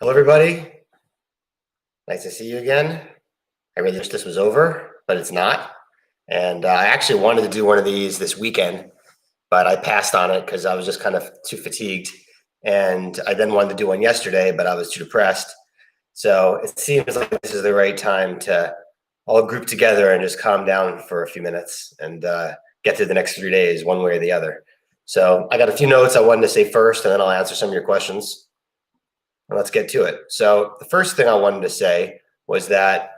Hello, everybody. Nice to see you again. I really wish this was over, but it's not. And I actually wanted to do one of these this weekend, but I passed on it because I was just kind of too fatigued. And I then wanted to do one yesterday, but I was too depressed. So it seems like this is the right time to all group together and just calm down for a few minutes and get through the next 3 days, one way or the other. So I got a few notes I wanted to say first, and then I'll answer some of your questions. Let's get to it. So the first thing I wanted to say was that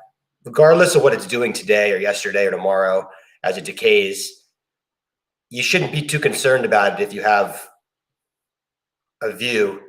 regardless of what it's doing today or yesterday or tomorrow as it decays, you shouldn't be too concerned about it if you have a view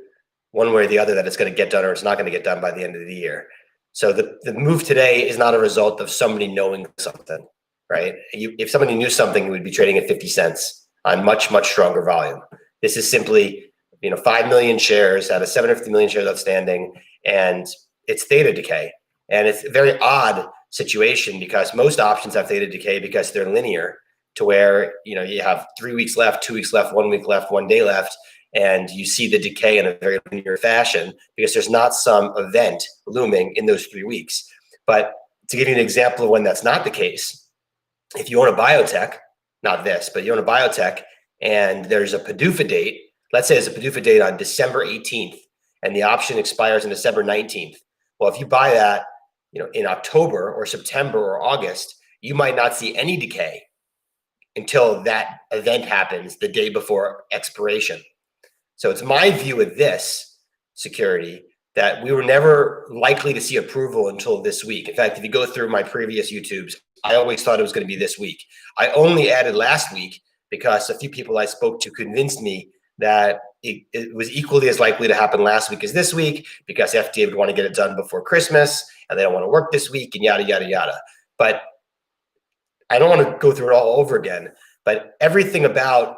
one way or the other that it's going to get done or it's not going to get done by the end of the year. So the move today is not a result of somebody knowing something, right? If somebody knew something, it would be trading at 50 cents on much, much stronger volume. This is simply 5 million shares out of 750 million shares outstanding, and it's theta decay. And it's a very odd situation because most options have theta decay because they're linear to where, you have 3 weeks left, 2 weeks left, 1 week left, 1 day left, and you see the decay in a very linear fashion because there's not some event looming in those 3 weeks. But to give you an example of when that's not the case, if you own a biotech, not this, but you own a biotech and there's a PDUFA date. Let's say there's a PDUFA date on December 18th and the option expires on December 19th. Well, if you buy that, in October or September or August, you might not see any decay until that event happens the day before expiration. So it's my view of this security that we were never likely to see approval until this week. In fact, if you go through my previous YouTubes, I always thought it was going to be this week. I only added last week because a few people I spoke to convinced me that it was equally as likely to happen last week as this week because FDA would want to get it done before Christmas and they don't want to work this week and yada, yada, yada. But I don't want to go through it all over again, but everything about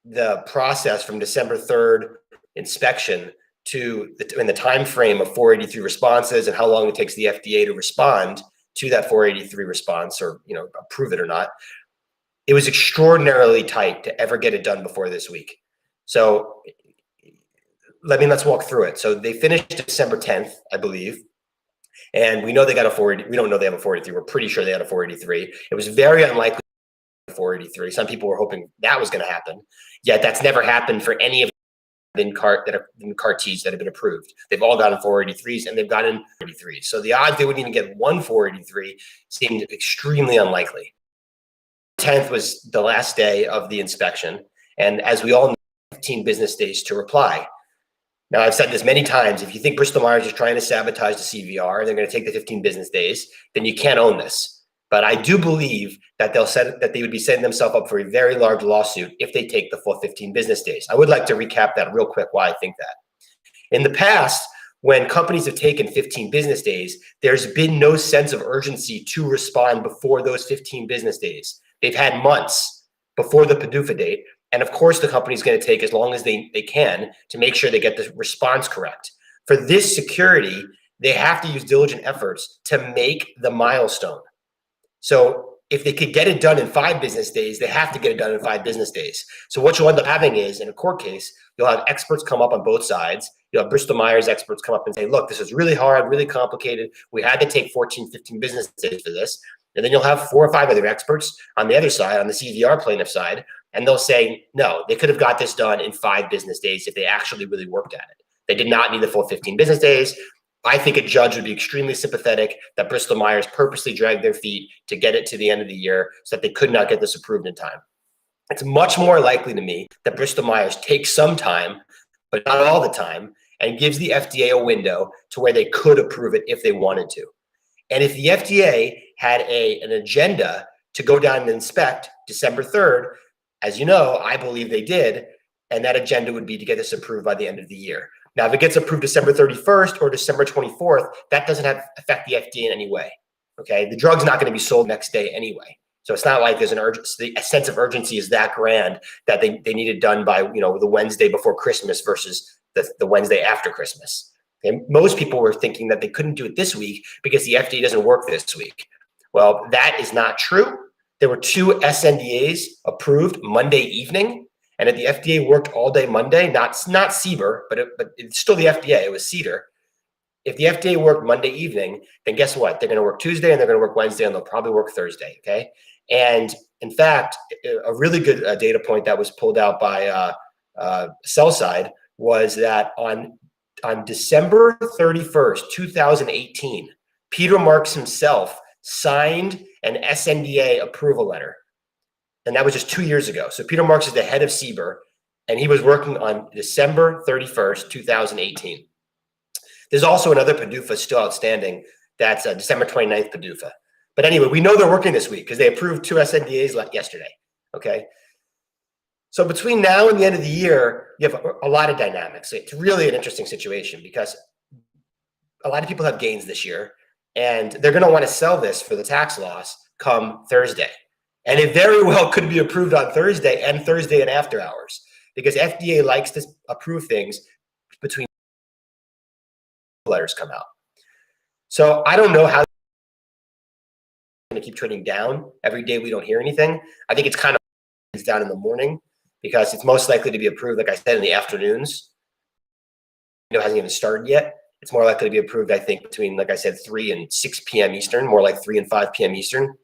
the process from December 3rd inspection to in the time frame of 483 responses and how long it takes the FDA to respond to that 483 response or approve it or not, it was extraordinarily tight to ever get it done before this week. So let's walk through it. So they finished December 10th, I believe. And we know they got a 480. We don't know they have a 483. We're pretty sure they had a 483. It was very unlikely 483. Some people were hoping that was going to happen. Yet that's never happened for any of the CAR-Ts that have been approved. They've all gotten 483s and they've gotten 483s. So the odds they wouldn't even get one 483 seemed extremely unlikely. 10th was the last day of the inspection. And as we all know, 15 business days to reply. Now, I've said this many times. If you think Bristol Myers is trying to sabotage the CVR and they're going to take the 15 business days, then you can't own this. But I do believe that they would be setting themselves up for a very large lawsuit if they take the full 15 business days. I would like to recap that real quick why I think that. In the past, when companies have taken 15 business days, there's been no sense of urgency to respond before those 15 business days. They've had months before the PDUFA date. And of course, the company's going to take as long as they can to make sure they get the response correct. For this security, they have to use diligent efforts to make the milestone. So if they could get it done in 5 business days, they have to get it done in 5 business days. So what you'll end up having is, in a court case, you'll have experts come up on both sides. You'll have Bristol Myers experts come up and say, look, this is really hard, really complicated. We had to take 14, 15 business days for this. And then you'll have 4 or 5 other experts on the other side, on the CVR plaintiff side, and they'll say, no, they could have got this done in 5 business days if they actually really worked at it. They did not need the full 15 business days. I think a judge would be extremely sympathetic that Bristol Myers purposely dragged their feet to get it to the end of the year so that they could not get this approved in time. It's much more likely to me that Bristol Myers takes some time, but not all the time, and gives the FDA a window to where they could approve it if they wanted to. And if the FDA had an agenda to go down and inspect December 3rd, as you know, I believe they did, and that agenda would be to get this approved by the end of the year. Now, if it gets approved December 31st or December 24th, that doesn't affect the FDA in any way, okay? The drug's not going to be sold next day anyway. So it's not like there's a sense of urgency is that grand that they need it done by, the Wednesday before Christmas versus the Wednesday after Christmas. And most people were thinking that they couldn't do it this week because the FDA doesn't work this week. Well, that is not true. There were 2 SNDAs approved Monday evening, and the FDA worked all day Monday. Not CBER, but it's still the FDA. It was CDER. If the FDA worked Monday evening, then guess what? They're going to work Tuesday and they're going to work Wednesday and they'll probably work Thursday. Okay. And in fact, a really good data point that was pulled out by sell side was that on December 31st, 2018, Peter Marks himself signed an SNDA approval letter. And that was just 2 years ago. So Peter Marks is the head of CBER, and he was working on December 31st, 2018. There's also another PDUFA still outstanding. That's December 29th PDUFA. But anyway, we know they're working this week because they approved 2 SNDAs yesterday. Okay. So between now and the end of the year, you have a lot of dynamics. It's really an interesting situation because a lot of people have gains this year, and they're going to want to sell this for the tax loss come Thursday. And it very well could be approved on Thursday and Thursday and after hours because FDA likes to approve things between letters come out. So I don't know how going to keep trading down every day we don't hear anything. I think it's kind of down in the morning because it's most likely to be approved, like I said, in the afternoons. It hasn't even started yet. It's more likely to be approved, I think, between, like I said, 3 and 6 p.m. Eastern, more like 3 and 5 p.m. Eastern.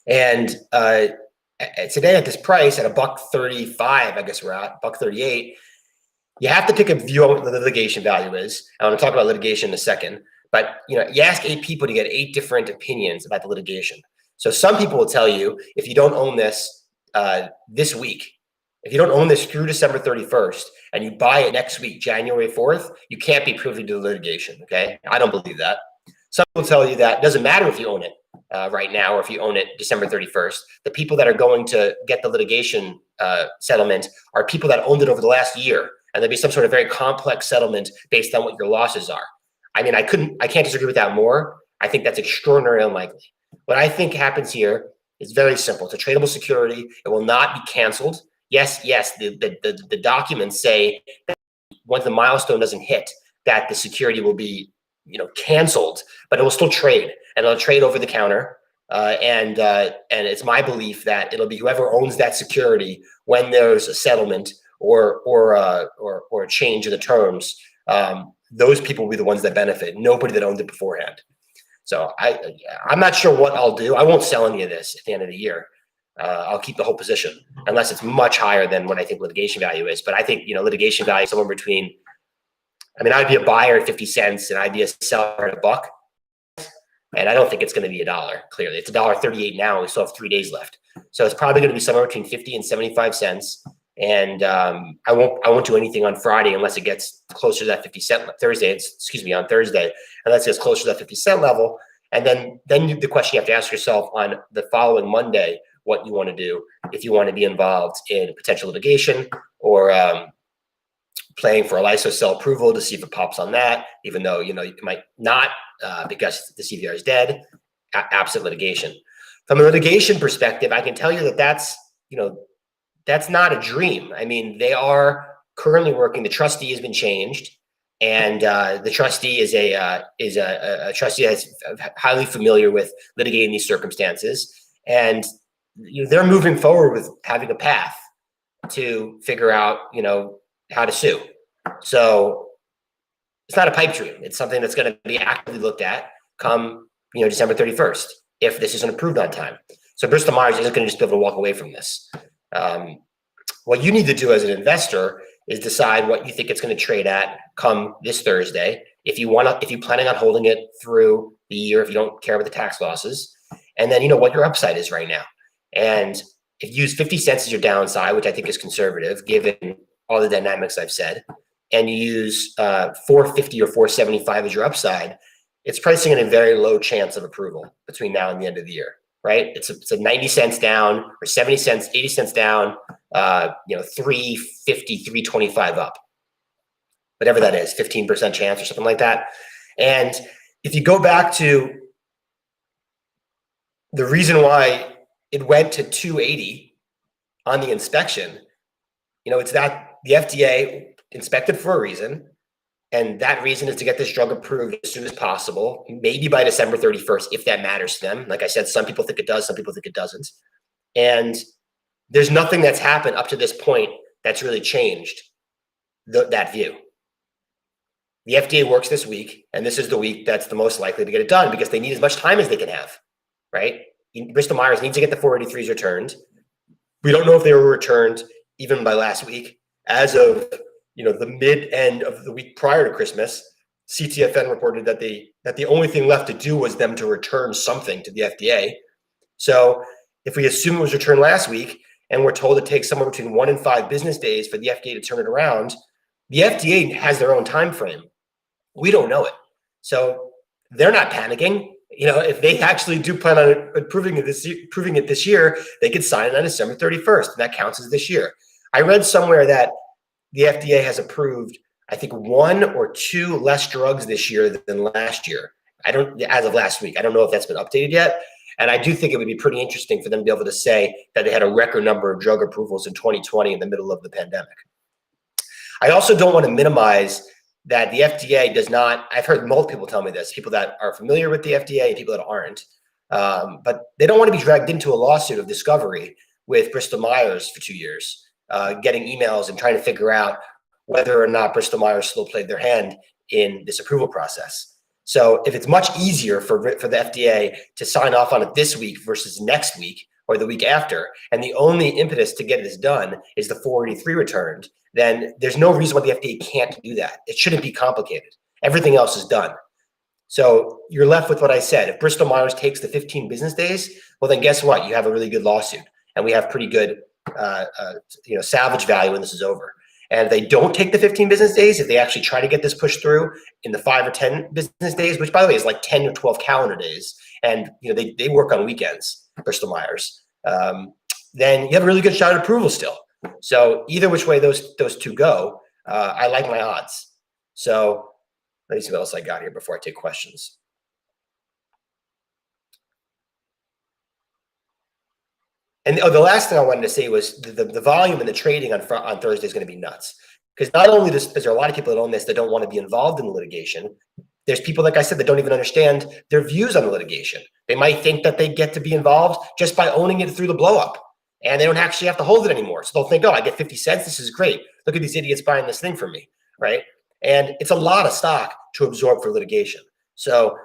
And today at this price, at $1.35, I guess we're at $1.38, you have to take a view on what the litigation value is. I want to talk about litigation in a second. But you ask 8 people to get 8 different opinions about the litigation. So some people will tell you if you don't own this this week, if you don't own this through December 31st and you buy it next week, January 4th, you can't be privy to the litigation. Okay, I don't believe that. Some will tell you that it doesn't matter if you own it right now or if you own it December 31st. The people that are going to get the litigation settlement are people that owned it over the last year, and there'll be some sort of very complex settlement based on what your losses are. I mean, I can't disagree with that more. I think that's extraordinarily unlikely. What I think happens here is very simple. It's a tradable security. It will not be canceled. Yes, the documents say that once the milestone doesn't hit, that the security will be, canceled, but it will still trade, and it'll trade over the counter. And it's my belief that it'll be whoever owns that security when there's a settlement or a change in the terms. Those people will be the ones that benefit, nobody that owned it beforehand. So I'm not sure what I'll do. I won't sell any of this at the end of the year. I'll keep the whole position unless it's much higher than what I think litigation value is. But I think, litigation value is somewhere between, I'd be a buyer at 50 cents and I'd be a seller at $1. And I don't think it's going to be $1, clearly. It's $1.38 now. We still have 3 days left. So it's probably going to be somewhere between 50 and 75 cents. And I won't do anything on Friday unless it gets closer to that 50 cent on Thursday, unless it gets closer to that 50 cent level. And then the question you have to ask yourself on the following Monday, what you want to do, if you want to be involved in potential litigation or playing for a lysosel approval to see if it pops on that, even though, you might not because the CVR is dead, absent litigation. From a litigation perspective, I can tell you that that's not a dream. They are currently working. The trustee has been changed, and the trustee is a trustee that's highly familiar with litigating these circumstances, and they're moving forward with having a path to figure out how to sue. So it's not a pipe dream. It's something that's going to be actively looked at come December 31st if this isn't approved on time. So Bristol Myers isn't going to just be able to walk away from this. What you need to do as an investor is decide what you think it's going to trade at come this Thursday. If you're planning on holding it through the year, if you don't care about the tax losses, and then what your upside is right now. And if you use 50 cents as your downside, which I think is conservative given all the dynamics I've said, and you use 450 or 475 as your upside, it's pricing in a very low chance of approval between now and the end of the year. Right? It's a 90 cents down or 70 cents, 80 cents down, 350, 325 up, whatever that is, 15% chance or something like that. And if you go back to the reason why it went to 280 on the inspection, it's that the FDA inspected for a reason. And that reason is to get this drug approved as soon as possible, maybe by December 31st, if that matters to them. Like I said, some people think it does, some people think it doesn't. And there's nothing that's happened up to this point that's really changed that view. The FDA works this week, and this is the week that's the most likely to get it done because they need as much time as they can have, right? Bristol Myers needs to get the 483s returned. We don't know if they were returned even by last week. As of the mid-end of the week prior to Christmas, CTFN reported that the only thing left to do was them to return something to the FDA. So if we assume it was returned last week and we're told it takes somewhere between 1 and 5 business days for the FDA to turn it around, the FDA has their own time frame. We don't know it. So they're not panicking. If they actually do plan on approving it this year, they could sign it on December 31st, and that counts as this year. I read somewhere that the FDA has approved, I think, 1 or 2 less drugs this year than last year. As of last week. I don't know if that's been updated yet. And I do think it would be pretty interesting for them to be able to say that they had a record number of drug approvals in 2020 in the middle of the pandemic. I also don't want to minimize that the FDA does not. I've heard multiple people tell me this, people that are familiar with the FDA and people that aren't, but they don't want to be dragged into a lawsuit of discovery with Bristol Myers for 2 years, getting emails and trying to figure out whether or not Bristol Myers still played their hand in this approval process. So if it's much easier for the FDA to sign off on it this week versus next week or the week after, and the only impetus to get this done is the 483 returned, then there's no reason why the FDA can't do that. It shouldn't be complicated. Everything else is done. So you're left with what I said. If Bristol Myers takes the 15 business days, well, then guess what? You have a really good lawsuit, and we have pretty good salvage value when this is over. And if they don't take the 15 business days, if they actually try to get this pushed through in the 5 or 10 business days, which by the way is like 10 or 12 calendar days, and they work on weekends, Bristol Myers, then you have a really good shot at approval still. So either which way those two go, I like my odds. So let me see what else I got here before I take questions. And the last thing I wanted to say was the volume and the trading on Thursday is going to be nuts. Because not only is there a lot of people that own this that don't want to be involved in the litigation, there's people, like I said, that don't even understand their views on the litigation. They might think that they get to be involved just by owning it through the blow up, and they don't actually have to hold it anymore. So they'll think, oh, I get 50 cents. This is great. Look at these idiots buying this thing from me, right? And it's a lot of stock to absorb for litigation. So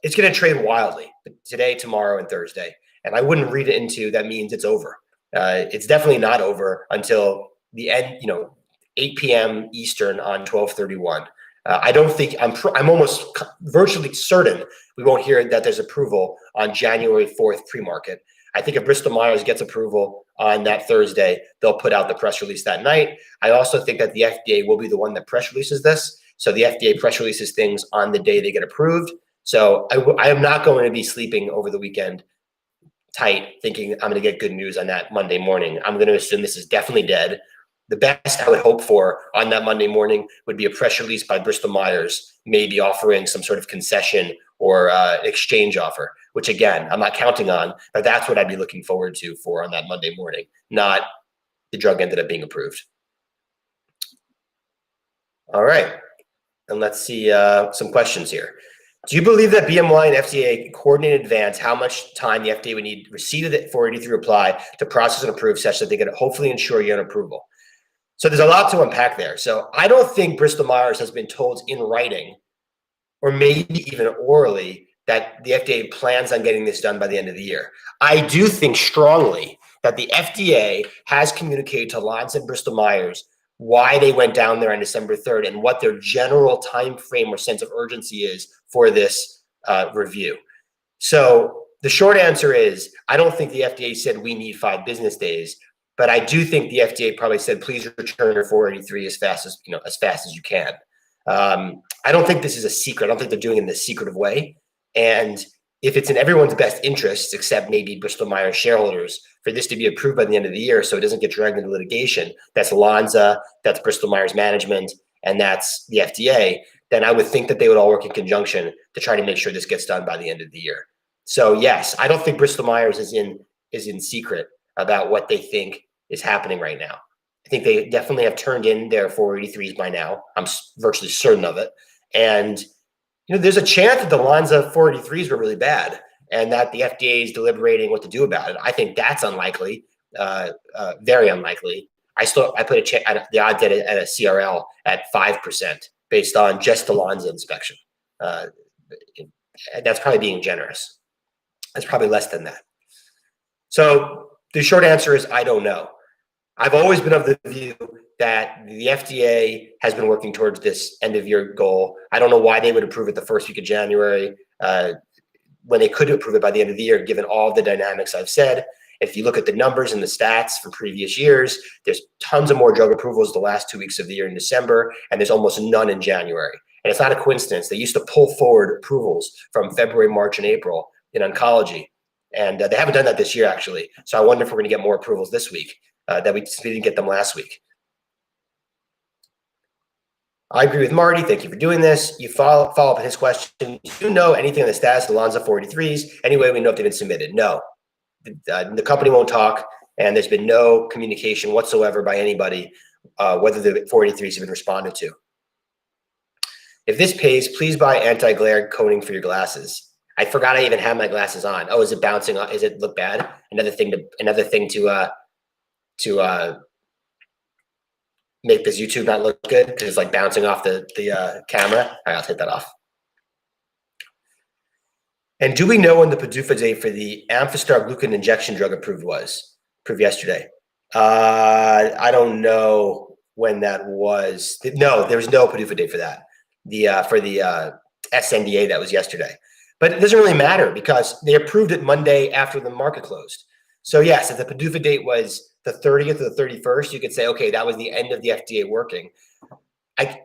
it's going to trade wildly today, tomorrow, and Thursday. And I wouldn't read it into that means it's over. It's definitely not over until the end, 8 p.m. Eastern on 12/31. I don't think I'm almost virtually certain we won't hear that there's approval on January 4th pre-market. I think if Bristol Myers gets approval on that Thursday, they'll put out the press release that night. I also think that the FDA will be the one that press releases this. So the FDA press releases things on the day they get approved. So I am not going to be sleeping over the weekend tight thinking I'm going to get good news on that Monday morning. I'm going to assume this is definitely dead. The best I would hope for on that Monday morning would be a press release by Bristol Myers, maybe offering some sort of concession or exchange offer, which again, I'm not counting on, but that's what I'd be looking forward to for on that Monday morning, not the drug ended up being approved. All right. And let's see some questions here. Do you believe that BMY and FDA coordinate in advance how much time the FDA would need receipt of the 483 reply to process and approve such that they could hopefully ensure you an approval? So there's a lot to unpack there. So I don't think Bristol Myers has been told in writing or maybe even orally that the FDA plans on getting this done by the end of the year. I do think strongly that the FDA has communicated to Lonza and Bristol Myers why they went down there on December 3rd and what their general time frame or sense of urgency is for this review. So the short answer is I don't think the FDA said we need 5 business days, but I do think the FDA probably said please return your 483 as fast as you can. I don't think this is a secret. I don't think they're doing it in a secretive way. And if it's in everyone's best interests, except maybe Bristol Myers shareholders, for this to be approved by the end of the year so it doesn't get dragged into litigation, that's Lonza, that's Bristol Myers management, and that's the FDA, then I would think that they would all work in conjunction to try to make sure this gets done by the end of the year. So yes, I don't think Bristol Myers is in secret about what they think is happening right now. I think they definitely have turned in their 483s by now. I'm virtually certain of it. And there's a chance that the Lonza 483s were really bad and that the FDA is deliberating what to do about it. I think that's unlikely, very unlikely. I put the odds at a CRL at 5% based on just the Lonza inspection. That's probably being generous. It's probably less than that. So the short answer is I don't know. I've always been of the view that the FDA has been working towards this end of year goal. I don't know why they would approve it the first week of January when they could approve it by the end of the year, given all the dynamics I've said. If you look at the numbers and the stats from previous years, there's tons of more drug approvals the last 2 weeks of the year in December, and there's almost none in January. And it's not a coincidence. They used to pull forward approvals from February, March, and April in oncology. And they haven't done that this year, actually. So I wonder if we're going to get more approvals this week that we didn't get them last week. I agree with Marty. Thank you for doing this. You follow up on his question. Do you know anything on the status of the Lonza 483s? Anyway, we know if they've been submitted. No. The company won't talk, and there's been no communication whatsoever by anybody whether the 483s have been responded to. If this pays, please buy anti-glare coating for your glasses. I forgot I even had my glasses on. Oh, is it bouncing? Is it look bad? Another thing to make this YouTube not look good because it's like bouncing off the camera. All right, I'll take that off. And do we know when the PDUFA date for the Amphastar glucan injection drug approved yesterday? I don't know when that was. No, there was no PDUFA date for that. For the SNDA that was yesterday. But it doesn't really matter because they approved it Monday after the market closed. So yes, if the PDUFA date was the 30th or the 31st, you could say, okay, that was the end of the FDA working.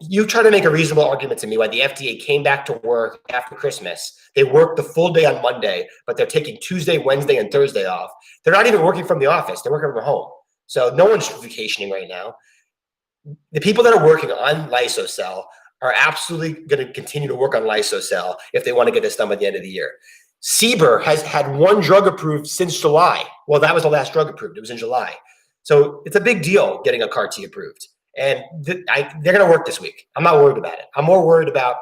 You try to make a reasonable argument to me why the FDA came back to work after Christmas. They worked the full day on Monday, but they're taking Tuesday, Wednesday, and Thursday off. They're not even working from the office. They're working from home. So no one's vacationing right now. The people that are working on Lysocell are absolutely going to continue to work on Lysocell if they want to get this done by the end of the year. CBER has had one drug approved since July. Well, that was the last drug approved. It was in July. So it's a big deal getting a CAR T approved. And they're going to work this week. I'm not worried about it. I'm more worried about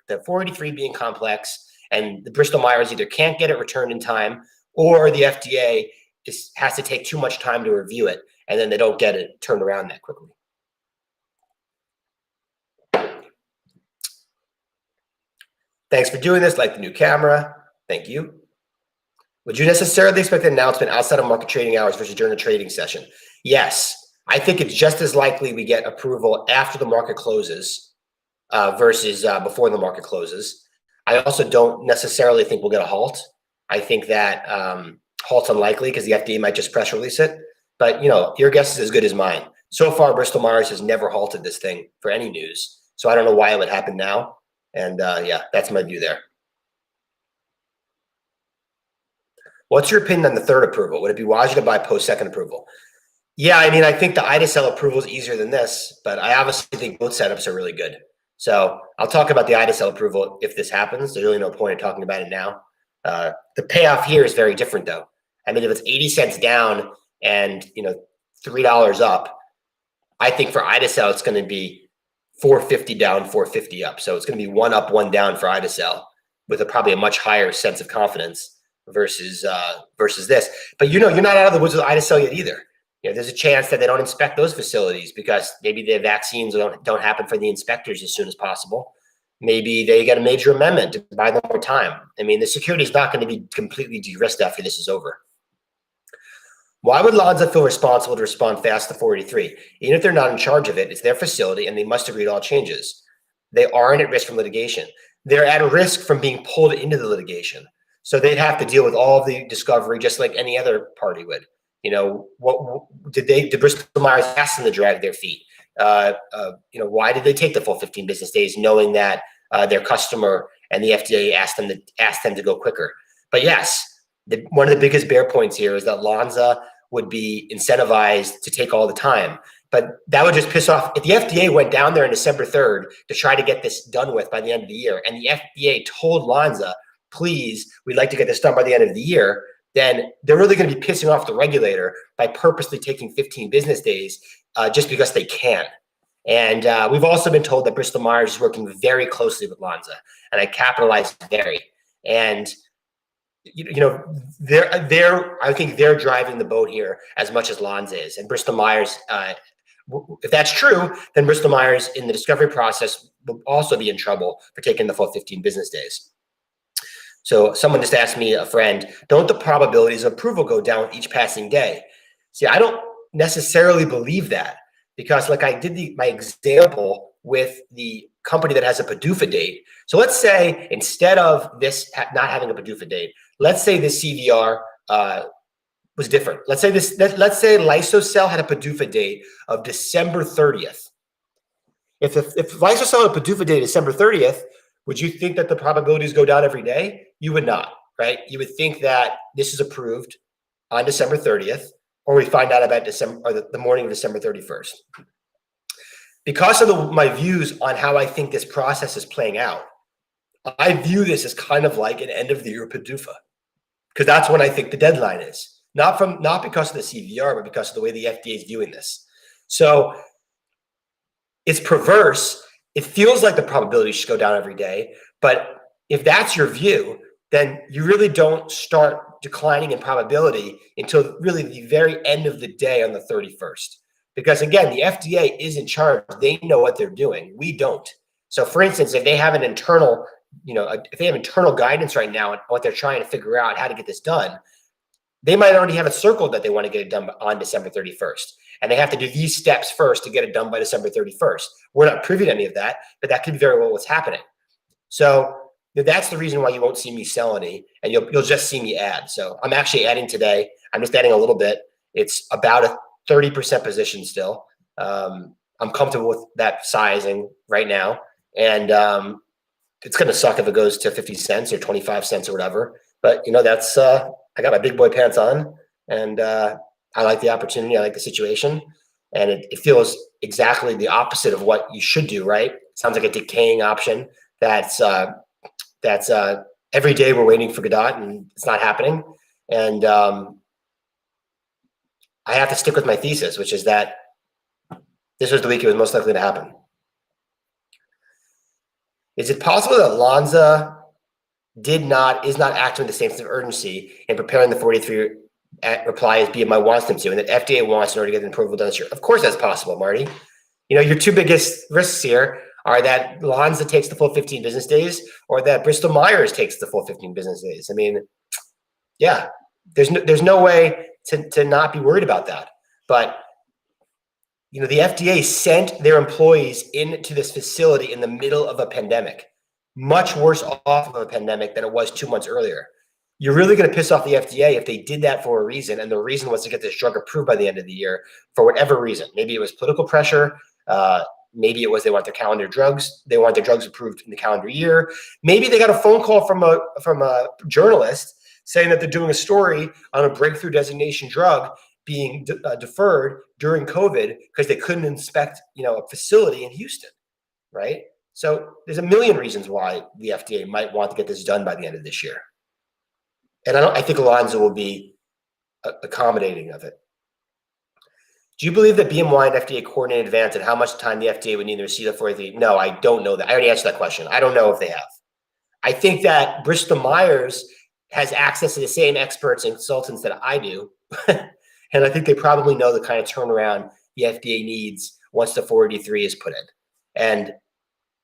the 483 being complex and the Bristol Myers either can't get it returned in time or the FDA has to take too much time to review it and then they don't get it turned around that quickly. Thanks for doing this. Like the new camera. Thank you. Would you necessarily expect an announcement outside of market trading hours versus during a trading session? Yes. I think it's just as likely we get approval after the market closes versus before the market closes. I also don't necessarily think we'll get a halt. I think that halt's unlikely because the FDA might just press release it. But, your guess is as good as mine. So far, Bristol Myers has never halted this thing for any news. So I don't know why it would happen now. And yeah, that's my view there. What's your opinion on the third approval? Would it be wiser to buy post-second approval? Yeah, I mean, I think the Ida-cel approval is easier than this, but I obviously think both setups are really good. So I'll talk about the Ida-cel approval if this happens. There's really no point in talking about it now. The payoff here is very different, though. I mean, if it's 80 cents down and $3 up, I think for Ida-cel it's going to be 450 down, 450 up. So it's going to be one up, one down for Ida-cel with probably a much higher sense of confidence versus this. But you're not out of the woods with Ida-cel yet either. There's a chance that they don't inspect those facilities because maybe the vaccines don't happen for the inspectors as soon as possible. Maybe they get a major amendment to buy them more time. I mean, the security is not going to be completely de-risked after this is over. Why would Lonza feel responsible to respond fast to 483? Even if they're not in charge of it, it's their facility and they must agree to all changes. They aren't at risk from litigation. They're at risk from being pulled into the litigation. So they'd have to deal with all of the discovery just like any other party would. What did Bristol Myers ask them to drag their feet? Why did they take the full 15 business days knowing that their customer and the FDA asked them to go quicker? But yes, one of the biggest bear points here is that Lonza would be incentivized to take all the time. But that would just piss off. If the FDA went down there on December 3rd to try to get this done with by the end of the year, and the FDA told Lonza, please, we'd like to get this done by the end of the year, then they're really going to be pissing off the regulator by purposely taking 15 business days just because they can. And we've also been told that Bristol Myers is working very closely with Lonza, and I capitalize very. And I think they're driving the boat here as much as Lonza is. And Bristol Myers, if that's true, then Bristol Myers in the discovery process will also be in trouble for taking the full 15 business days. So someone just asked me, a friend, don't the probabilities of approval go down with each passing day? See, I don't necessarily believe that, because like I did my example with the company that has a PDUFA date. So let's say instead of this not having a PDUFA date, let's say this CVR was different. Let's say Lysocell had a PDUFA date of December 30th. If Lysocell had a PDUFA date December 30th, would you think that the probabilities go down every day? You would not, right? You would think that this is approved on December 30th, or we find out about December or the morning of December 31st. Because of my views on how I think this process is playing out, I view this as kind of like an end of the year PDUFA, because that's when I think the deadline is. Not because of the CVR, but because of the way the FDA is viewing this. So it's perverse. It feels like the probability should go down every day, but if that's your view, then you really don't start declining in probability until really the very end of the day on the 31st. Because again, the FDA is in charge. They know what they're doing. We don't. So for instance, if they have an internal, if they have internal guidance right now on what they're trying to figure out how to get this done, they might already have it circled that they want to get it done on December 31st. And they have to do these steps first to get it done by December 31st. We're not privy to any of that, but that could be very well what's happening. So that's the reason why you won't see me sell any, and you'll just see me add. So I'm actually adding today. I'm just adding a little bit. It's about a 30% position still. I'm comfortable with that sizing right now. And it's going to suck if it goes to 50 cents or 25 cents or whatever. But, that's I got my big boy pants on, and I like the opportunity. I like the situation. And it feels exactly the opposite of what you should do, right? It sounds like a decaying option that's every day we're waiting for Godot, and it's not happening. And I have to stick with my thesis, which is that this was the week it was most likely to happen. Is it possible that Lonza is not acting with the same sense of urgency in preparing the 43 reply as BMI wants them to, and that FDA wants in order to get an approval done this year? Of course that's possible, Marty. Your two biggest risks here are that Lonza takes the full 15 business days, or that Bristol Myers takes the full 15 business days. I mean, yeah, there's no way to not be worried about that. But the FDA sent their employees into this facility in the middle of a pandemic, much worse off of a pandemic than it was 2 months earlier. You're really going to piss off the FDA if they did that for a reason, and the reason was to get this drug approved by the end of the year for whatever reason. Maybe it was political pressure. Maybe it was they want their calendar drugs. They want their drugs approved in the calendar year. Maybe they got a phone call from a journalist saying that they're doing a story on a breakthrough designation drug being deferred during COVID because they couldn't inspect, a facility in Houston, right? So there's a million reasons why the FDA might want to get this done by the end of this year. And I think Lonza will be accommodating of it. Do you believe that BMY and FDA coordinate in advance and how much time the FDA would need to receive the 43? No, I don't know that. I already answered that question. I don't know if they have. I think that Bristol Myers has access to the same experts and consultants that I do. And I think they probably know the kind of turnaround the FDA needs once the 483 is put in. And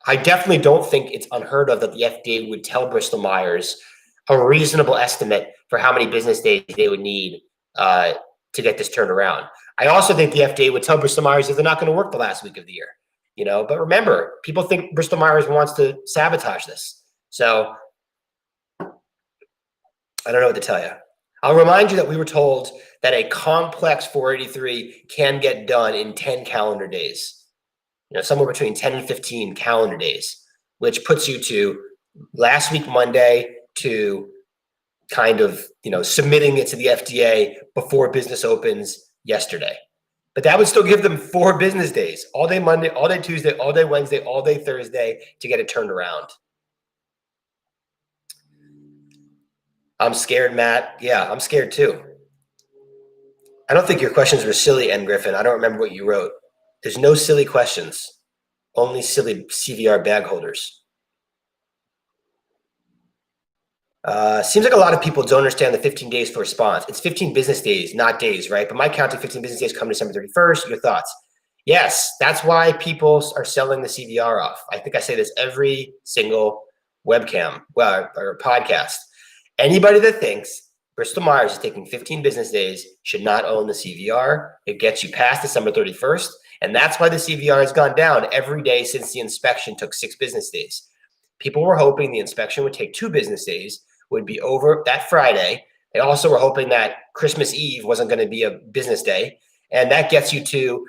I definitely don't think it's unheard of that the FDA would tell Bristol Myers a reasonable estimate for how many business days they would need to get this turned around. I also think the FDA would tell Bristol Myers that they're not going to work the last week of the year, But remember, people think Bristol Myers wants to sabotage this. So I don't know what to tell you. I'll remind you that we were told that a complex 483 can get done in 10 calendar days, somewhere between 10 and 15 calendar days, which puts you to last week, Monday, to kind of, submitting it to the FDA before business opens yesterday. But that would still give them 4 business days, all day Monday, all day Tuesday, all day Wednesday, all day Thursday to get it turned around. I'm scared, Matt. Yeah, I'm scared too. I don't think your questions were silly, M. Griffin. I don't remember what you wrote. There's no silly questions, only silly CVR bag holders. Seems like a lot of people don't understand the 15 days for response. It's 15 business days, not days, right? But my count to 15 business days come December 31st. Your thoughts? Yes, that's why people are selling the CVR off. I think I say this every single webcam or podcast. Anybody that thinks Bristol Myers is taking 15 business days should not own the CVR. It gets you past December 31st. And that's why the CVR has gone down every day since the inspection took 6 business days. People were hoping the inspection would take 2 business days, would be over that Friday. They also were hoping that Christmas Eve wasn't going to be a business day. And that gets you to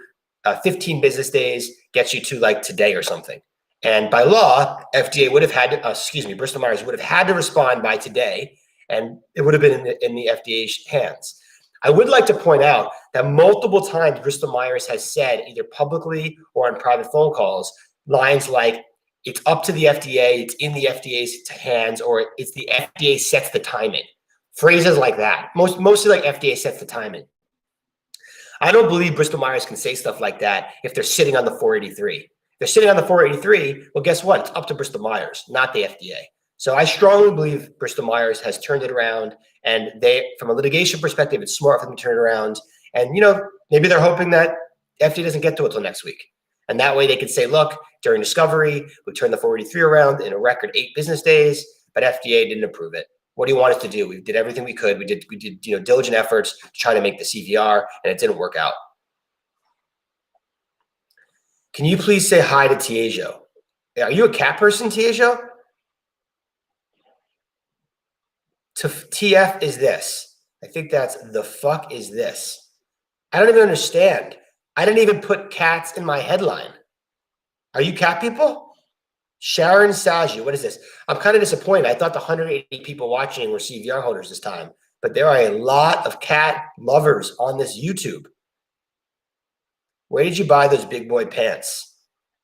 15 business days, gets you to like today or something. And by law, FDA would have had to, Bristol Myers would have had to respond by today, and it would have been in the FDA's hands. I would like to point out that multiple times Bristol Myers has said, either publicly or on private phone calls, lines like, it's up to the FDA, it's in the FDA's hands, or it's the FDA sets the timing. Phrases like that. Mostly like FDA sets the timing. I don't believe Bristol Myers can say stuff like that if they're sitting on the 483. If they're sitting on the 483, well, guess what? It's up to Bristol Myers, not the FDA. So I strongly believe Bristol Myers has turned it around, and they, from a litigation perspective, it's smart for them to turn it around. And, maybe they're hoping that FDA doesn't get to it till next week. And that way they could say, look, during discovery, we turned the 483 around in a record 8 business days, but FDA didn't approve it. What do you want us to do? We did everything we could. We did diligent efforts to try to make the CVR, and it didn't work out. Can you please say hi to Tiejo? Are you a cat person, Tiejo? TF is this. I think that's the fuck is this. I don't even understand. I didn't even put cats in my headline. Are you cat people? Sharon Saju, what is this? I'm kind of disappointed. I thought the 180 people watching were CVR holders this time, but there are a lot of cat lovers on this YouTube. Where did you buy those big boy pants?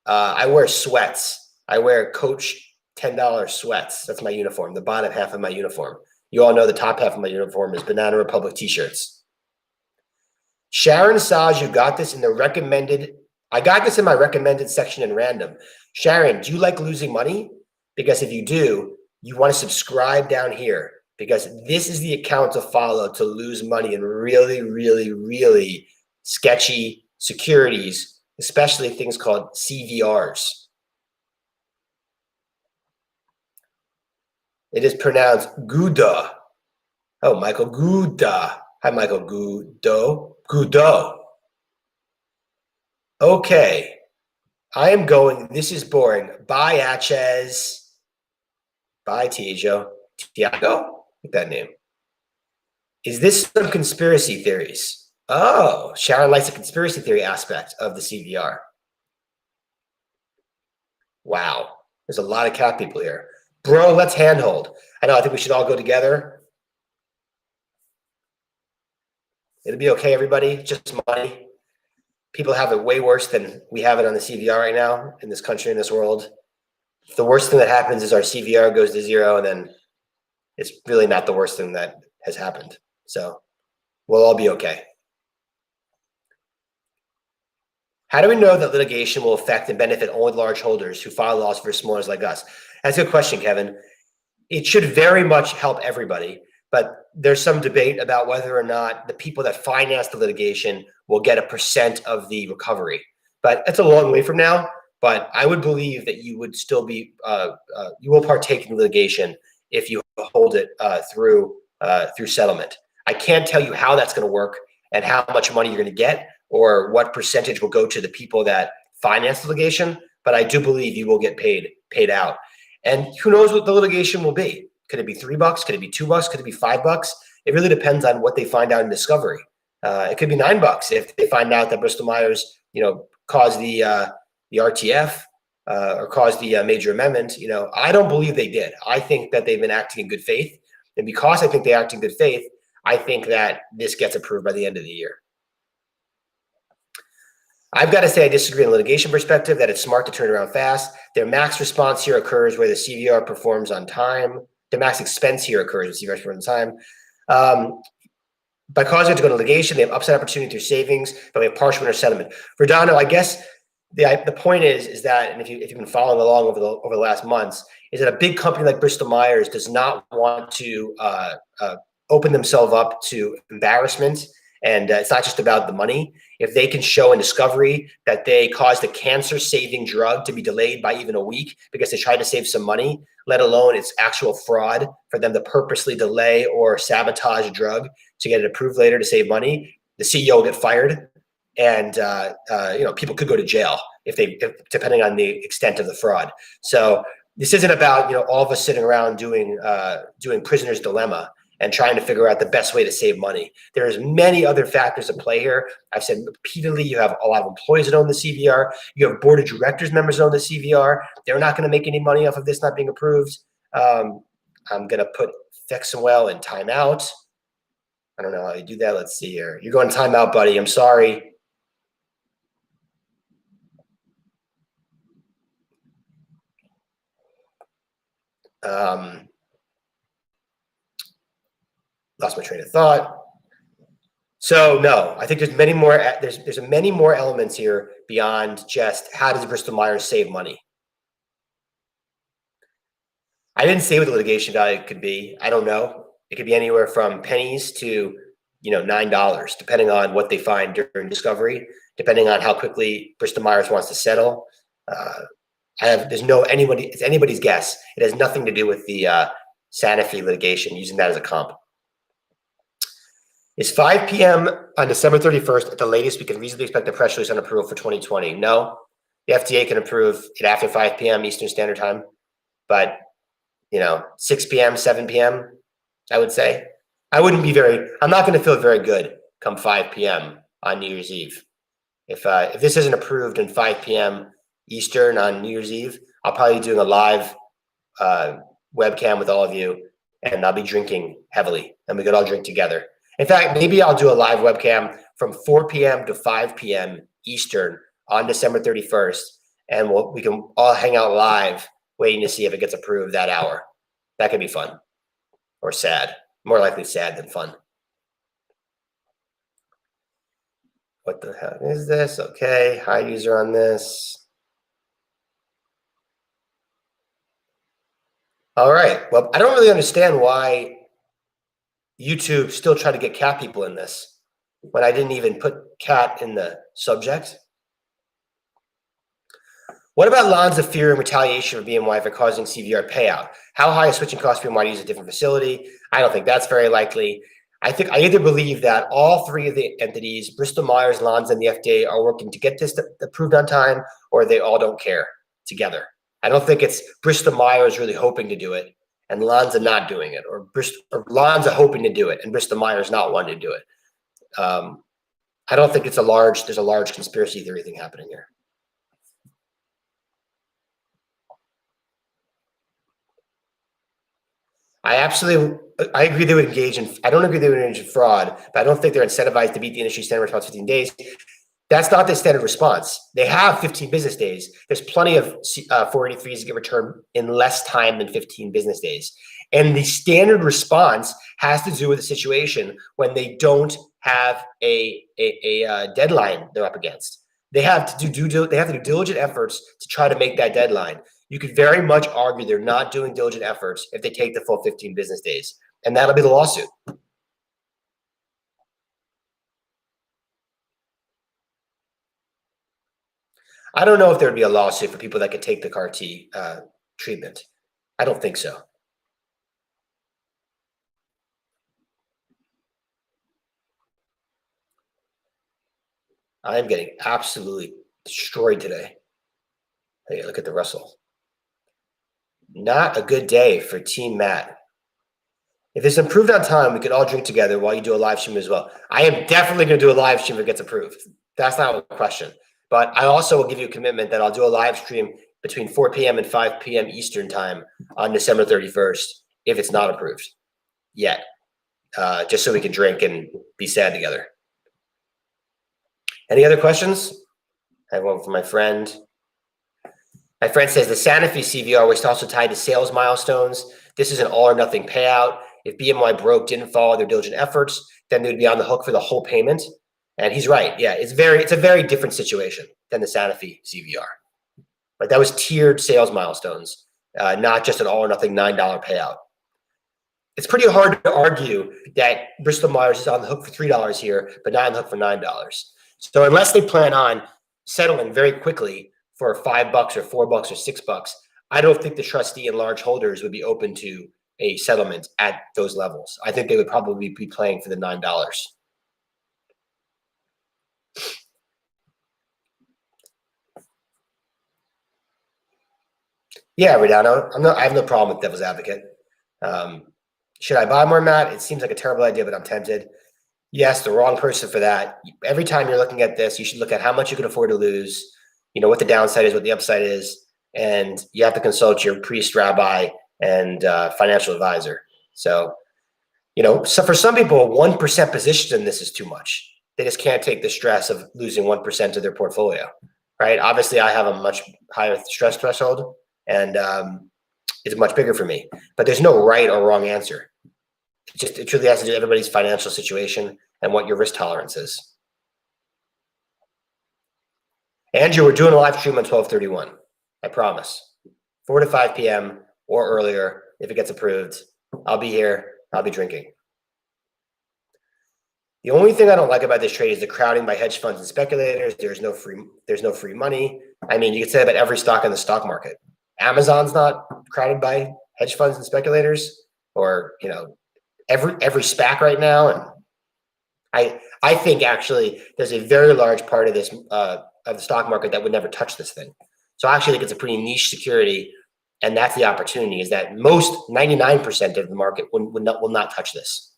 I wear sweats. I wear Coach $10 sweats. That's my uniform, the bottom half of my uniform. You all know the top half of my uniform is Banana Republic t-shirts. Sharon Saju got this in the recommended. I got this in my recommended section in random. Sharon, do you like losing money? Because if you do, you want to subscribe down here, because this is the account to follow to lose money in really, really, really sketchy securities, especially things called CVRs. It is pronounced Gouda. Oh, Michael Gouda. Hi, Michael Goudo. Goudo. Okay. I am going. This is boring. Bye, Atches. Bye, Tiago. Tiago? Look at that name. Is this some conspiracy theories? Oh, Sharon likes the conspiracy theory aspect of the CVR. Wow. There's a lot of cat people here. Bro, let's handhold. I know. I think we should all go together. It'll be okay, everybody. Just money. People have it way worse than we have it on the CVR right now in this country, in this world. The worst thing that happens is our CVR goes to 0, and then it's really not the worst thing that has happened. So we'll all be okay. How do we know that litigation will affect and benefit only large holders who file lawsuits for smallers like us? That's a good question, Kevin. It should very much help everybody, but there's some debate about whether or not the people that finance the litigation will get a % of the recovery. But that's a long way from now. But I would believe that you would still be, you will partake in litigation if you hold it through settlement. I can't tell you how that's going to work and how much money you're going to get, or what percentage will go to the people that finance the litigation, but I do believe you will get paid out. And who knows what the litigation will be? Could it be $3? Could it be $2? Could it be $5? It really depends on what they find out in discovery. It could be $9 if they find out that Bristol Myers, caused the RTF or caused the major amendment. I don't believe they did. I think that they've been acting in good faith, and because I think they act in good faith, I think that this gets approved by the end of the year. I've got to say I disagree on the litigation perspective that it's smart to turn around fast. Their max response here occurs where the CVR performs on time. The max expense here occurs when CVR performs on time. By causing it to go to litigation, they have upside opportunity through savings, but we have partial winner settlement. Verdano, I guess the point is that, and if you've been following along over the last months, is that a big company like Bristol Myers does not want to open themselves up to embarrassment And it's not just about the money. If they can show in discovery that they caused a cancer-saving drug to be delayed by even a week because they tried to save some money, let alone it's actual fraud for them to purposely delay or sabotage a drug to get it approved later to save money, the CEO will get fired, and people could go to jail if depending on the extent of the fraud. So this isn't about all of us sitting around doing prisoner's dilemma and trying to figure out the best way to save money. There's many other factors at play here. I've said repeatedly, you have a lot of employees that own the CVR. You have board of directors members that own the CVR. They're not going to make any money off of this not being approved. I'm going to put Fexenwell in timeout. I don't know how you do that. Let's see here. You're going timeout, buddy. I'm sorry. Lost my train of thought. So no, I think there's many more. There's many more elements here beyond just how does Bristol Myers save money. I didn't say what the litigation value could be. I don't know. It could be anywhere from pennies to $9, depending on what they find during discovery, depending on how quickly Bristol Myers wants to settle. It's anybody's guess. It has nothing to do with the Sanofi litigation, using that as a comp. Is 5 p.m. on December 31st at the latest we can reasonably expect a press release on approval for 2020? No. The FDA can approve it after 5 p.m. Eastern Standard Time, but 6 p.m., 7 p.m., I would say. I'm not going to feel very good come 5 p.m. on New Year's Eve. If this isn't approved in 5 p.m. Eastern on New Year's Eve, I'll probably be doing a live webcam with all of you, and I'll be drinking heavily, and we could all drink together. In fact, maybe I'll do a live webcam from 4 p.m. to 5 p.m. Eastern on December 31st, and we can all hang out live waiting to see if it gets approved that hour. That could be fun or sad. More likely sad than fun. What the heck is this? Okay, hi user on this. All right, well, I don't really understand why YouTube still try to get cat people in this when I didn't even put cat in the subject. What about lines of fear and retaliation for BMY for causing CVR payout? How high is switching cost for BMY to use a different facility? I don't think that's very likely. I either believe that all three of the entities, Bristol Myers, Lonza, and the FDA, are working to get this approved on time, or they all don't care together. I don't think it's Bristol Myers really hoping to do it and Lonza not doing it, or Lonza hoping to do it and Bristol Myers not wanting to do it. I don't think there's a large conspiracy theory thing happening here. I agree they would engage in, I don't agree they would engage in fraud, but I don't think they're incentivized to beat the industry standard response 15 days. That's not the standard response. They have 15 business days. There's plenty of 483s to get returned in less time than 15 business days. And the standard response has to do with a situation when they don't have a deadline they're up against. They have to do diligent efforts to try to make that deadline. You could very much argue they're not doing diligent efforts if they take the full 15 business days, and that'll be the lawsuit. I don't know if there would be a lawsuit for people that could take the CAR-T treatment. I don't think so. I am getting absolutely destroyed today. Hey, look at the Russell. Not a good day for Team Matt. If it's approved on time, we could all drink together while you do a live stream as well. I am definitely going to do a live stream if it gets approved. That's not a question. But I also will give you a commitment that I'll do a live stream between 4 p.m. and 5 p.m. Eastern time on December 31st if it's not approved yet, just so we can drink and be sad together. Any other questions? I have one from my friend. My friend says the Sanofi CVR was also tied to sales milestones. This is an all or nothing payout. If BMY didn't follow their diligent efforts, then they'd be on the hook for the whole payment. And he's right. Yeah, it's a very different situation than the Sanofi CVR. But that was tiered sales milestones, not just an all or nothing $9 payout. it's pretty hard to argue that Bristol Myers is on the hook for $3 here, but not on the hook for $9. So unless they plan on settling very quickly for $5 or $4 or $6, I don't think the trustee and large holders would be open to a settlement at those levels. I think they would probably be playing for the $9. Yeah, Redano, I have no problem with devil's advocate. Should I buy more, Matt? It seems like a terrible idea, but I'm tempted. Yes, the wrong person for that. Every time you're looking at this, you should look at how much you can afford to lose, what the downside is, what the upside is, and you have to consult your priest, rabbi, and financial advisor. So, so for some people, 1% position in this is too much. They just can't take the stress of losing 1% of their portfolio, right? Obviously, I have a much higher stress threshold, and it's much bigger for me. But there's no right or wrong answer. It truly has to do with everybody's financial situation and what your risk tolerance is. Andrew, we're doing a live stream on 12/31. I promise. 4 to 5 p.m. or earlier if it gets approved. I'll be here. I'll be drinking. The only thing I don't like about this trade is the crowding by hedge funds and speculators. There's no free money. I mean, you could say that about every stock in the stock market. Amazon's not crowded by hedge funds and speculators, or every SPAC right now. And I think actually there's a very large part of this of the stock market that would never touch this thing. So I actually think it's a pretty niche security, and that's the opportunity, is that most 99% of the market will not touch this.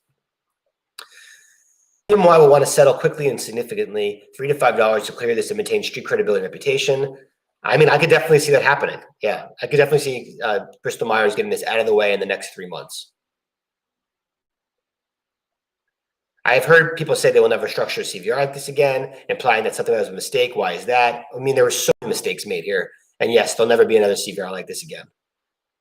BMY will want to settle quickly and significantly, $3 to $5 to clear this and maintain street credibility and reputation. I mean, I could definitely see that happening. Yeah, I could definitely see Bristol Myers getting this out of the way in the next 3 months. I've heard people say they will never structure a CVR like this again, implying that something was a mistake. Why is that? I mean, there were so many mistakes made here. And yes, there'll never be another CVR like this again.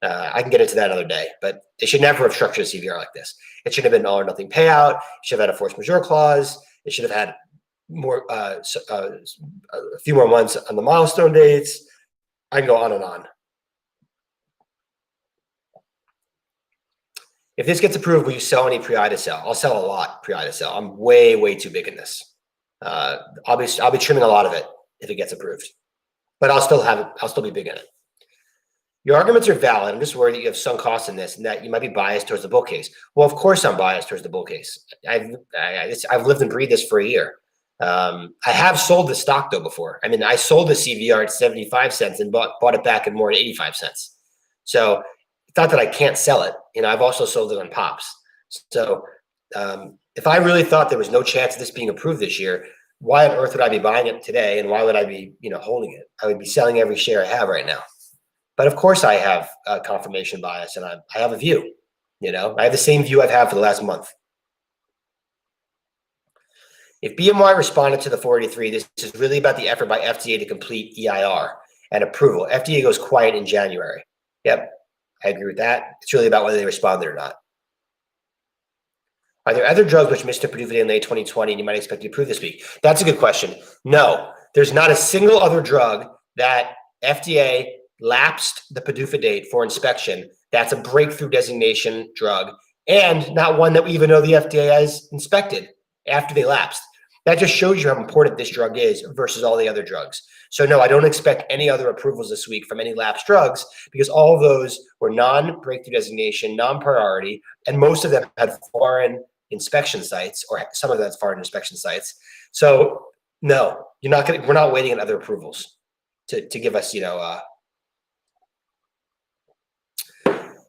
I can get into that another day, but they should never have structured a CVR like this. It should have been an all or nothing payout. It should have had a force majeure clause. It should have had more, a few more months on the milestone dates. I can go on and on. If this gets approved, will you sell any pre-IDA sell? I'll sell a lot pre-IDA sell. I'm way too big in this. I'll be trimming a lot of it if it gets approved, but I'll still be big in it. Your arguments are valid. I'm just worried that you have sunk costs in this and that you might be biased towards the bull case. Well, of course I'm biased towards the bull case. I've lived and breathed this for a year. I have sold the stock though before. I mean, I sold the CVR at 75 cents and bought it back at more at 85 cents. So it's not that I can't sell it. I've also sold it on pops. So if I really thought there was no chance of this being approved this year, why on earth would I be buying it today? And why would I be, holding it? I would be selling every share I have right now. But of course I have a confirmation bias, and I have a view. I have the same view I've had for the last month. If BMY responded to the 483, this is really about the effort by FDA to complete EIR and approval. FDA goes quiet in January. Yep, I agree with that. It's really about whether they responded or not. Are there other drugs which missed a PDUFA date in late 2020 and you might expect to be approved this week? That's a good question. No, there's not a single other drug that FDA lapsed the PDUFA date for inspection. That's a breakthrough designation drug, and not one that we even know the FDA has inspected after they lapsed. That just shows you how important this drug is versus all the other drugs. So no, I don't expect any other approvals this week from any lapsed drugs, because all of those were non-breakthrough designation, non-priority, and most of them had foreign inspection sites, or some of that's foreign inspection sites. So no, we're not waiting on other approvals to give us,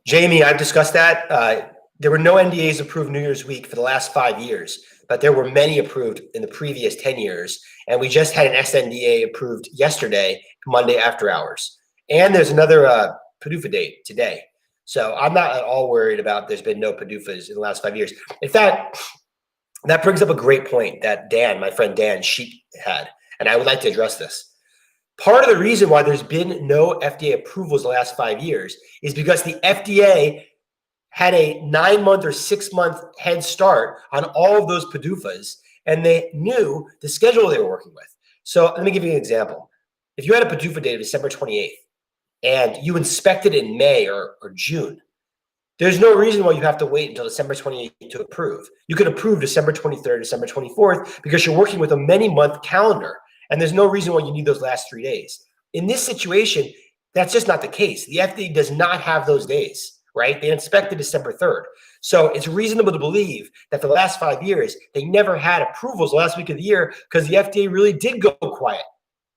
Jamie, I've discussed that. There were no NDAs approved New Year's week for the last 5 years, but there were many approved in the previous 10 years. And we just had an SNDA approved yesterday, Monday after hours. And there's another PDUFA date today. So I'm not at all worried about there's been no PDUFAs in the last 5 years. In fact, that brings up a great point that my friend Dan Sheep had, and I would like to address this. Part of the reason why there's been no FDA approvals the last 5 years is because the FDA had a 9-month or 6-month head start on all of those PDUFAs, and they knew the schedule they were working with. So let me give you an example. If you had a PDUFA date of December 28th and you inspected in May or June, There's no reason why you have to wait until December 28th to approve. You could approve December 23rd, December 24th, because you're working with a many-month calendar, and there's no reason why you need those last 3 days. In this situation, that's just not the case. The FDA does not have those days, right? They inspected December 3rd. So it's reasonable to believe that the last 5 years, they never had approvals the last week of the year because the FDA really did go quiet.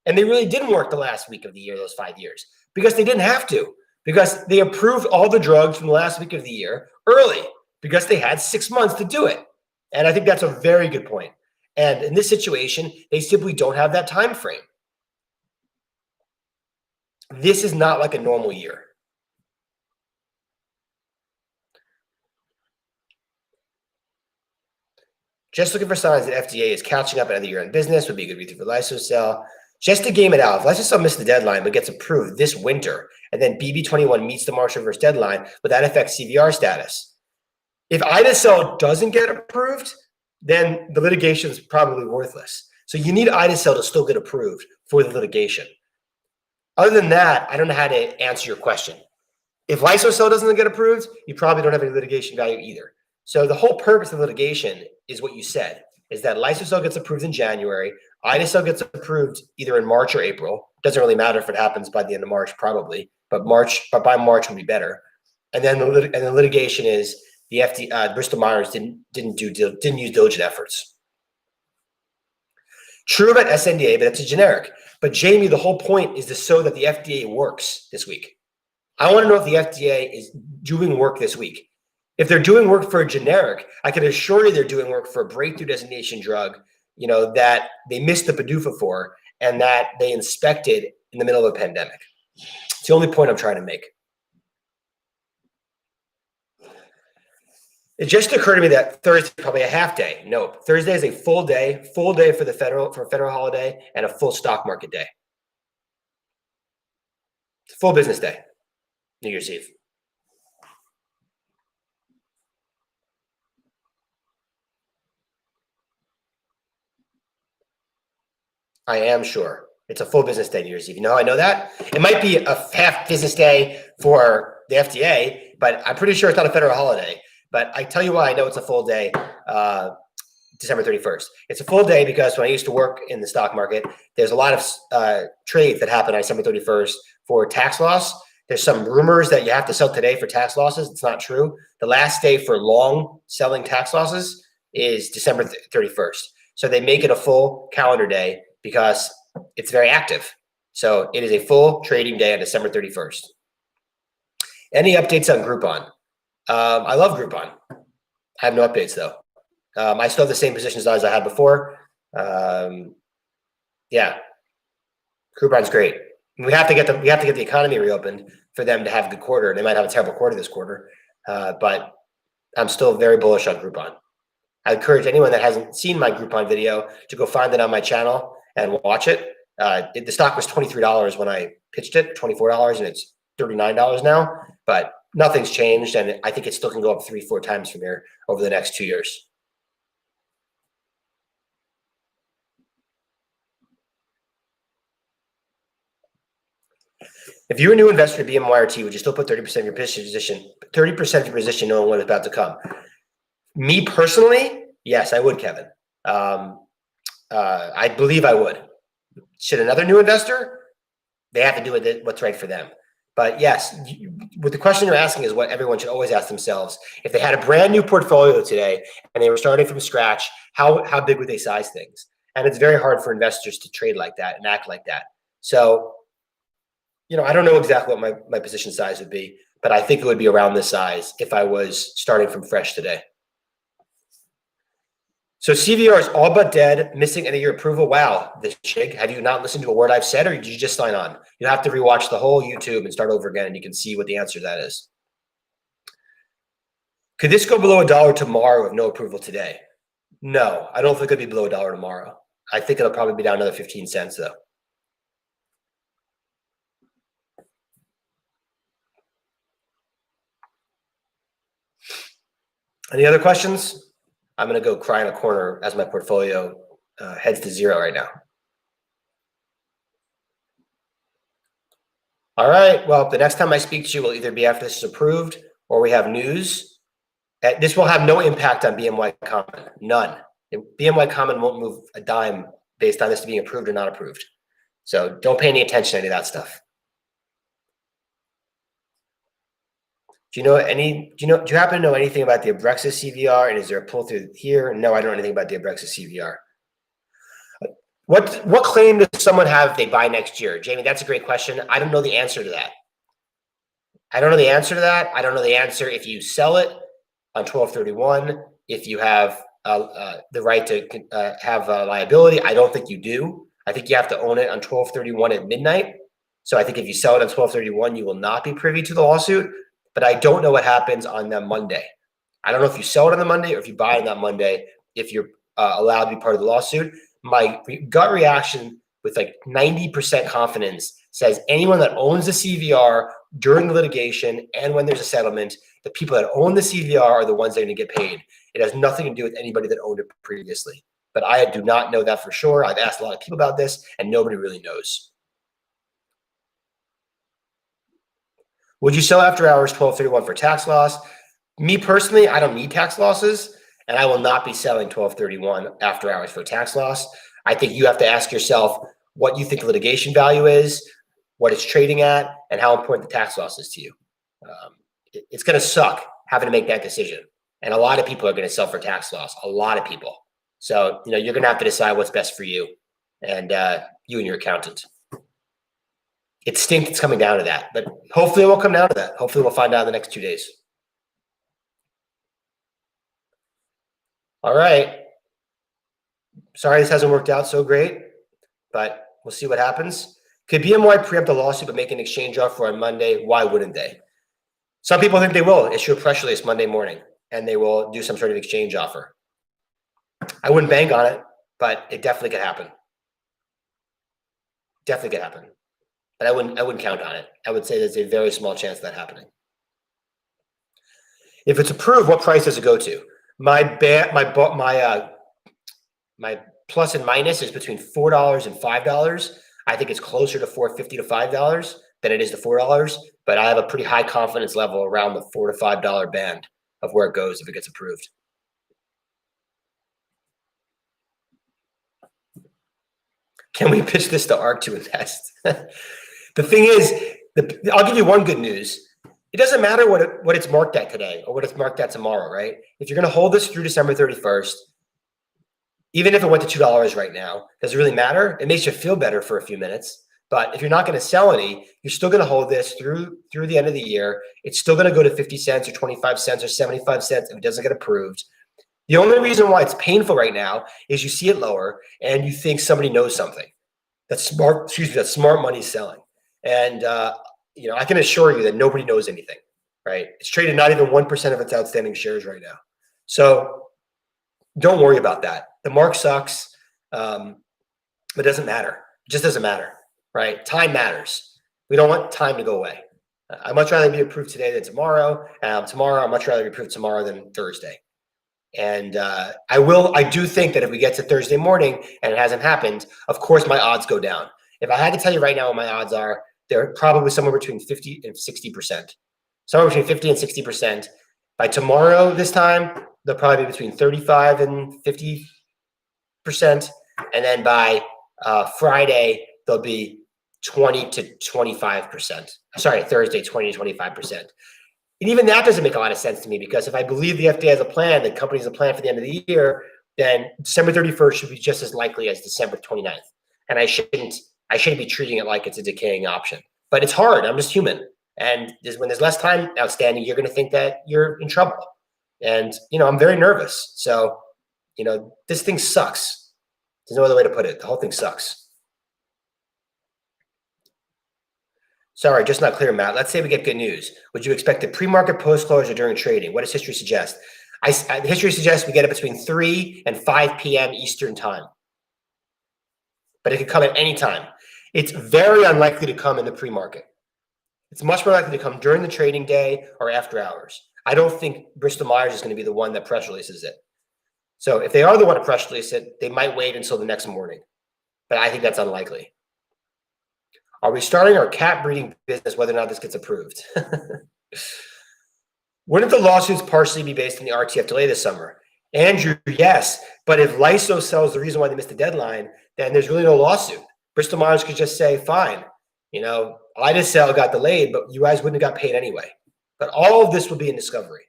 And they really didn't work the last week of the year, those 5 years, because they didn't have to, because they approved all the drugs from the last week of the year early because they had 6 months to do it. And I think that's a very good point. And in this situation, they simply don't have that time frame. This is not like a normal year. Just looking for signs that FDA is catching up at the year-end business would be a good read-through for Lysocell. Just to game it out, if Lysocell missed the deadline but gets approved this winter, and then BB21 meets the March 1st deadline, would that affect CVR status? If Idacel doesn't get approved, then the litigation is probably worthless. So you need Idacel to still get approved for the litigation. Other than that, I don't know how to answer your question. If Lysocell doesn't get approved, you probably don't have any litigation value either. So the whole purpose of litigation is what you said, is that Lysocell gets approved in January, Idacel gets approved either in March or April. Doesn't really matter if it happens by the end of March, probably, but by March would be better. And then the litigation is the FDA, Bristol Myers didn't use diligent efforts. True about SNDA, but it's a generic. But Jamie, the whole point is to show that the FDA works this week. I want to know if the FDA is doing work this week. If they're doing work for a generic, I can assure you they're doing work for a breakthrough designation drug, that they missed the PDUFA for and that they inspected in the middle of a pandemic. It's the only point I'm trying to make. It just occurred to me that Thursday is probably a half day. Nope. Thursday is a full day for a federal holiday and a full stock market day. It's a full business day, New Year's Eve. I am sure. It's a full business day, New Year's Eve. You know how I know that? It might be a half business day for the FDA, but I'm pretty sure it's not a federal holiday. But I tell you why I know it's a full day, December 31st. It's a full day because when I used to work in the stock market, there's a lot of trades that happen on December 31st for tax loss. There's some rumors that you have to sell today for tax losses. It's not true. The last day for long selling tax losses is December 31st. So they make it a full calendar day because it's very active. So it is a full trading day on December 31st. Any updates on Groupon? I love Groupon. I have no updates though. I still have the same position size I had before. Yeah, Groupon's great. We have to get the economy reopened for them to have a good quarter. They might have a terrible quarter this quarter, but I'm still very bullish on Groupon. I encourage anyone that hasn't seen my Groupon video to go find it on my channel and watch it. The stock was $23 when I pitched it, $24, and it's $39 now. But nothing's changed, and I think it still can go up 3-4 times from here over the next 2 years. If you're a new investor at BMYRT, would you still put 30% of your position, 30% of your position knowing what is about to come? Me personally, yes, I would, Kevin. I believe I would. Should another new investor? They have to do what's right for them. But yes, what the question you're asking is what everyone should always ask themselves. If they had a brand new portfolio today and they were starting from scratch, how big would they size things? And it's very hard for investors to trade like that and act like that. So, I don't know exactly what my position size would be, but I think it would be around this size if I was starting from fresh today. So CVR is all but dead, missing any of your approval. Wow, this Chig, have you not listened to a word I've said, or did you just sign on? You'll have to rewatch the whole YouTube and start over again, and you can see what the answer to that is. Could this go below $1 tomorrow with no approval today? No, I don't think it'll be below $1 tomorrow. I think it'll probably be down another 15 cents though. Any other questions? I'm going to go cry in a corner as my portfolio heads to zero right now. All right. Well, the next time I speak to you will either be after this is approved or we have news, this will have no impact on BMY Common, none. BMY Common won't move a dime based on this being approved or not approved. So don't pay any attention to any of that stuff. Do you happen to know anything about the Abrexis CVR, and is there a pull through here? No, I don't know anything about the Abrexis CVR. What claim does someone have if they buy next year? Jamie, that's a great question. I don't know the answer to that. I don't know the answer to that. I don't know the answer if you sell it on 12/31, if you have the right to have liability. I don't think you do. I think you have to own it on 12/31 at midnight. So I think if you sell it on 12/31, you will not be privy to the lawsuit. But I don't know what happens on that Monday. I don't know if you sell it on the Monday or if you buy it on that Monday, if you're allowed to be part of the lawsuit. My gut reaction with like 90% confidence says anyone that owns the CVR during the litigation and when there's a settlement, the people that own the CVR are the ones that are going to get paid. It has nothing to do with anybody that owned it previously. But I do not know that for sure. I've asked a lot of people about this, and nobody really knows. Would you sell after hours 12/31 for tax loss? Me personally, I don't need tax losses, and I will not be selling 12/31 after hours for tax loss. I think you have to ask yourself what you think the litigation value is, what it's trading at, and how important the tax loss is to you. It's going to suck having to make that decision. And a lot of people are going to sell for tax loss, a lot of people. So, you're going to have to decide what's best for you and you and your accountant. It stinks it's coming down to that, but hopefully it will come down to that. Hopefully we'll find out in the next 2 days. All right. Sorry this hasn't worked out so great, but we'll see what happens. Could BMY preempt a lawsuit but make an exchange offer on Monday? Why wouldn't they? Some people think they will issue a press release Monday morning and they will do some sort of exchange offer. I wouldn't bank on it, but it definitely could happen. Definitely could happen. But I wouldn't count on it. I would say there's a very small chance of that happening. If it's approved, what price does it go to? My plus and minus is between $4 and $5. I think it's closer to $4.50 to $5 than it is to $4. But I have a pretty high confidence level around the $4 to $5 band of where it goes if it gets approved. Can we pitch this to ARK to invest? The thing is, I'll give you one good news. It doesn't matter what it's marked at today or what it's marked at tomorrow, right? If you're going to hold this through December 31st, even if it went to $2 right now, does it really matter? It makes you feel better for a few minutes. But if you're not going to sell any, you're still going to hold this through the end of the year. It's still going to go to 50 cents or 25 cents or 75 cents if it doesn't get approved. The only reason why it's painful right now is you see it lower and you think somebody knows something. That's smart. That's smart money selling. And I can assure you that nobody knows anything, right? It's traded not even 1% of its outstanding shares right now. So don't worry about that. The mark sucks. But it doesn't matter. It just doesn't matter, right? Time matters. We don't want time to go away. I'd much rather be approved today than tomorrow. Tomorrow, I'd much rather be approved tomorrow than Thursday. And I do think that if we get to Thursday morning and it hasn't happened, of course, my odds go down. If I had to tell you right now what my odds are, they're probably somewhere between 50 and 60%. Somewhere between 50 and 60%. By tomorrow, this time, they'll probably be between 35 and 50%. And then by Friday, they'll be 20 to 25%. Sorry, Thursday, 20 to 25%. And even that doesn't make a lot of sense to me, because if I believe the FDA has a plan, the company has a plan for the end of the year, then December 31st should be just as likely as December 29th. And I shouldn't be treating it like it's a decaying option. But it's hard. I'm just human. And when there's less time outstanding, you're going to think that you're in trouble. And, I'm very nervous. So, this thing sucks. There's no other way to put it. The whole thing sucks. Sorry, just not clear, Matt. Let's say we get good news. Would you expect a pre-market, post-close, or during trading? What does history suggest? History suggests we get it between 3 and 5 p.m. Eastern time. But it could come at any time. It's very unlikely to come in the pre-market. It's much more likely to come during the trading day or after hours. I don't think Bristol-Myers is going to be the one that press releases it. So if they are the one to press release it, they might wait until the next morning. But I think that's unlikely. Are we starting our cat breeding business whether or not this gets approved? Wouldn't the lawsuits partially be based on the RTF delay this summer? Andrew, yes. But if LISO sells the reason why they missed the deadline, then there's really no lawsuit. Bristol Myers could just say, fine, IDA sale got delayed, but you guys wouldn't have got paid anyway. But all of this will be in discovery.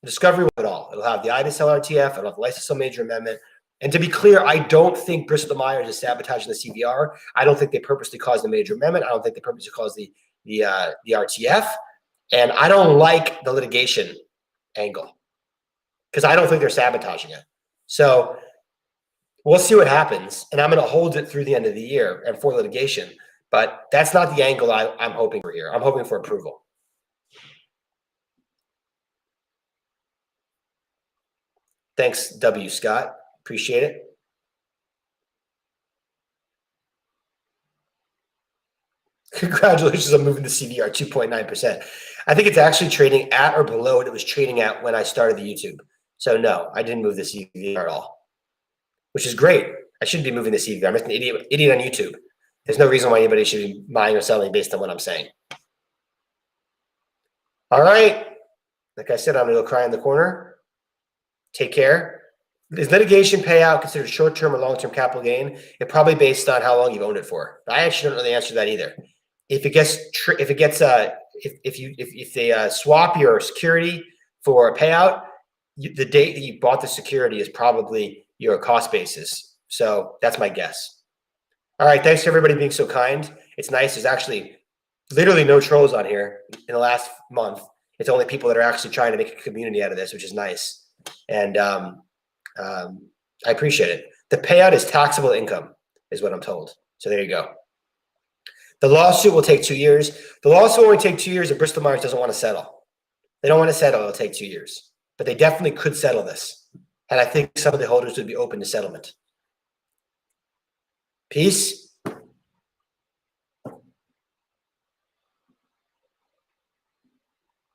Discovery of it all. It'll have the IDA sale RTF, it'll have the LISO sale major amendment. And to be clear, I don't think Bristol Myers is sabotaging the CVR. I don't think they purposely caused the major amendment. I don't think they purposely caused the RTF. And I don't like the litigation angle because I don't think they're sabotaging it. So we'll see what happens. And I'm going to hold it through the end of the year and for litigation. But that's not the angle I'm hoping for here. I'm hoping for approval. Thanks, W. Scott. Appreciate it. Congratulations on moving the CVR 2.9%. I think it's actually trading at or below what it was trading at when I started the YouTube. So no, I didn't move the CVR at all, which is great. I shouldn't be moving the CVR. I'm just an idiot on YouTube. There's no reason why anybody should be buying or selling based on what I'm saying. All right. Like I said, I'm going to go cry in the corner. Take care. Is litigation payout considered short-term or long-term capital gain? It probably based on how long you've owned it for. I actually don't know the answer to that either. If they swap your security for a payout, the date that you bought the security is probably your cost basis. So that's my guess. All right. Thanks to everybody being so kind. It's nice. There's actually literally no trolls on here in the last month. It's only people that are actually trying to make a community out of this, which is nice. And I appreciate it. The payout is taxable income, is what I'm told. So there you go. The lawsuit will take 2 years. The lawsuit will only take 2 years if Bristol Myers doesn't want to settle. They don't want to settle. It'll take 2 years. But they definitely could settle this. And I think some of the holders would be open to settlement. Peace.